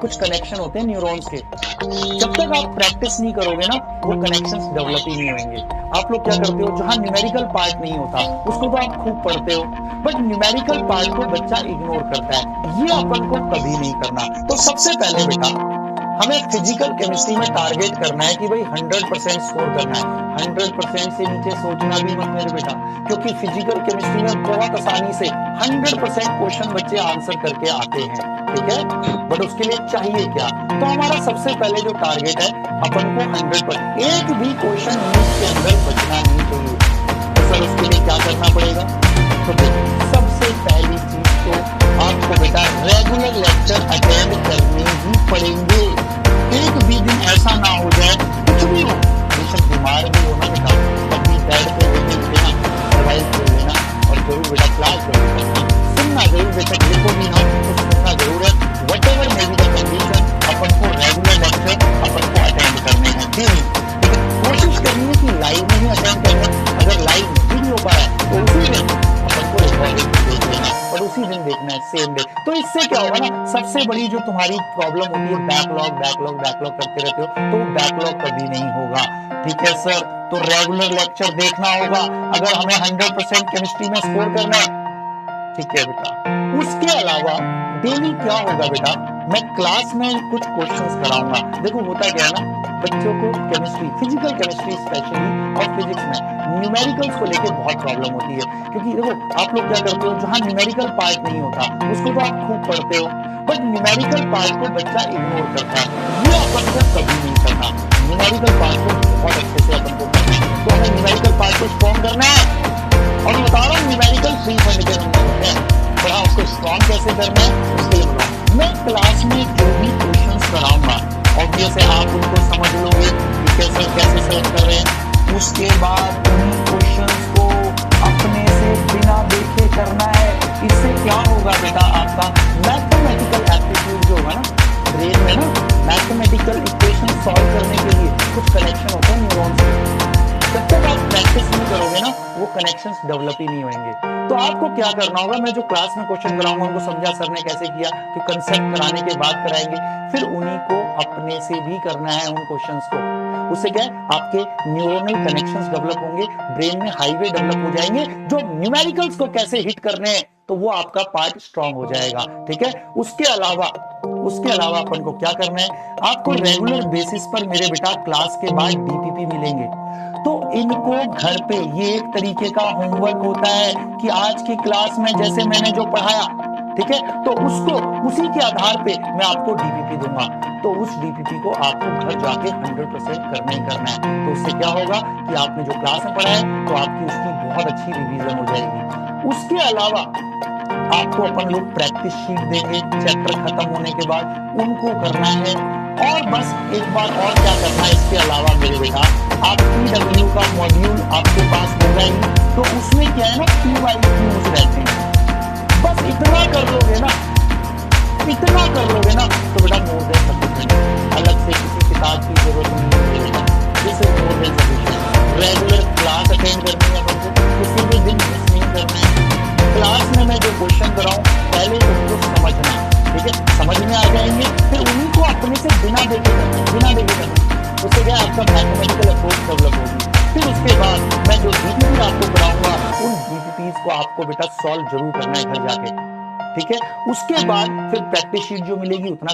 कुछ कनेक्शन होते हैं न्यूरॉन्स के। जब तक आप प्रैक्टिस नहीं करोगे ना, वो कनेक्शंस डेवलप ही नहीं होंगे। आप लोग क्या करते हो, जहां न्यूमेरिकल पार्ट नहीं होता उसको तो आप खूब पढ़ते हो, बट न्यूमेरिकल पार्ट को बच्चा इग्नोर करता है। ये अपन को कभी नहीं करना। तो सबसे पहले बेटा हमें फिजिकल केमिस्ट्री में टारगेट करना है कि भाई 100% स्कोर करना है। 100% से नीचे सोचना भी मत मेरे बेटा, क्योंकि फिजिकल केमिस्ट्री में बहुत आसानी से 100% क्वेश्चन बच्चे आंसर करके आते हैं, ठीक है। बट उसके लिए चाहिए क्या, तो हमारा सबसे पहले जो टारगेट है, अपन को 100% एक भी क्वेश्चन नीट के अंदर बचना नहीं चाहिए। तो सर उसके लिए क्या करना पड़ेगा, तो सबसे पहली चीज तो आपको बेटा रेगुलर लेक्चर अटेंड करने ही पड़ेंगे। एक भी दिन ऐसा ना हो जाए, कुछ भी हो, बेशक बीमार भी हो ना बेटा, अपनी बेड पे लेना, दवाई ले लेना और जरूर बेटा क्लास जरूर करना, सुनना जरूर, बेशक लिखो भी ना तो सुनना जरूर है। Whatever may be the condition, अपन को रेगुलर लेक्चर अपन को अटेंड करने हैं डेली। कोशिश करनी है कि लाइव में ही अटेंड करना, अगर लाइव नहीं हो पाया तो उसी दिन अपन को रिकॉर्डिंग देख लेना और उसी दिन देखना है, सेम डे। तो इससे क्या होगा ना, सबसे बड़ी जो तुम्हारी प्रॉब्लम होती है बैकलॉग करते रहते हो, तो बैकलॉग कभी नहीं होगा, ठीक है सर। तो रेगुलर लेक्चर देखना होगा अगर हमें 100% केमिस्ट्री में स्कोर करना है, ठीक है बेटा। उसके अलावा डेली क्या होगा बेटा, मैं क्लास में कुछ क्वेश्चंस कराऊंगा। देखो होता क्या है ना, बच्चों को केमिस्ट्री, फिजिकल केमिस्ट्री स्पेशली और फिजिक्स में न्यूमेरिकल्स को लेके बहुत प्रॉब्लम होती है। क्योंकि देखो आप लोग क्या करते हो, जहां न्यूमेरिकल पार्ट नहीं होता उसको तो आप खूब पढ़ते हो, बट न्यूमेरिकल पार्ट को बच्चा इग्नोर करता है। ये अपन को कभी नहीं करना। न्यूमेरिकल पार्ट को बहुत अच्छे से अपन को करना है। तो हमें न्यूमेरिकल पार्ट को स्ट्रॉन्ग करना है, और मैं बता रहा हूँ न्यूमेरिकल फ्री फंड के अंदर होते हैं, पर हाँ उसको स्ट्रॉन्ग कैसे करना है उसके लिए बताऊँ। मैं क्लास में जो भी क्वेश्चंस कराऊंगा, ऑब्वियस है आप उनको समझ लोगे कि कैसे सॉल्व कर रहे हैं। उसके बाद उन क्वेश्चंस को अपने से बिना देखे करना है। इससे क्या होगा बेटा, आपका मैथमेटिकल एप्टीट्यूड जो होगा ना ब्रेन में ना, मैथमेटिकल इक्वेशन सॉल्व करने के लिए कुछ कनेक्शन होता है न्यूरॉन्स के। जब तक आप प्रैक्टिस नहीं करोगे ना, वो कनेक्शंस डेवलप ही नहीं होंगे। तो आपको क्या करना होगा, मैं जो क्लास में क्वेश्चन कराऊंगा उनको समझा सर ने कैसे किया, कि कंसेप्ट कराने के बाद कराएंगे, फिर उन्हीं को अपने से भी करना है उन क्वेश्चंस को। उससे क्या है, आपके न्यूरोनल कनेक्शंस डेवलप होंगे, ब्रेन में हाईवे डेवलप हो जाएंगे, जो न्यूमेरिकल्स को कैसे हिट करने हैं, तो वो आपका पार्ट स्ट्रांग हो जाएगा, ठीक है। उसके अलावा अपन को क्या करना है, आपको रेगुलर बेसिस पर मेरे बेटा क्लास के बाद डीपीपी मिलेंगे। तो इनको घर पे, ये एक तरीके का होमवर्क होता है कि आज की क्लास में जैसे मैंने जो पढ़ाया, ठीक है, तो उसको उसी के आधार पे मैं आपको डीपीपी दूंगा। तो उस डीपीपी को आपको घर जाके 100% करना ही करना है। तो उससे क्या होगा कि आपने जो क्लास में पढ़ा है तो आपकी उसकी बहुत अच्छी रिवीजन हो जाएगी। उसके अलावा आपको अपन लोग प्रैक्टिस शीट देंगे चैप्टर खत्म होने के बाद, उनको करना है। और बस एक बार और क्या करना है इसके अलावा मेरे बेटा, आप PW का मॉड्यूल आपके पास होगा ही, तो उसमें क्या है ना, PYQs रहते हैं। बस इतना कर लोगे ना, तो बेटा मोर देन सफिशिएंट। अलग से किसी किताब की जरूरत नहीं है, this is more than sufficient. Regular class attend करनी है अपन को, किसी भी दिन मिस नहीं करना है। क्लास में मैं जो क्वेश्चन कराऊं पहले उसको समझना, ठीक है, समझ में आ जाएंगे, फिर उन्हीं को अपने से बिना देखे करना। उससे क्या आपका मैथमेटिकल अप्रोच डेवलप होगी। फिर उसके बाद मैं जो डीपीपी आपको कराऊंगा, उन डीपीपीज को आपको बेटा सॉल्व जरूर करना है घर जाके, ठीक है। उसके बाद फिर प्रैक्टिस शीट जो मिलेगी उतना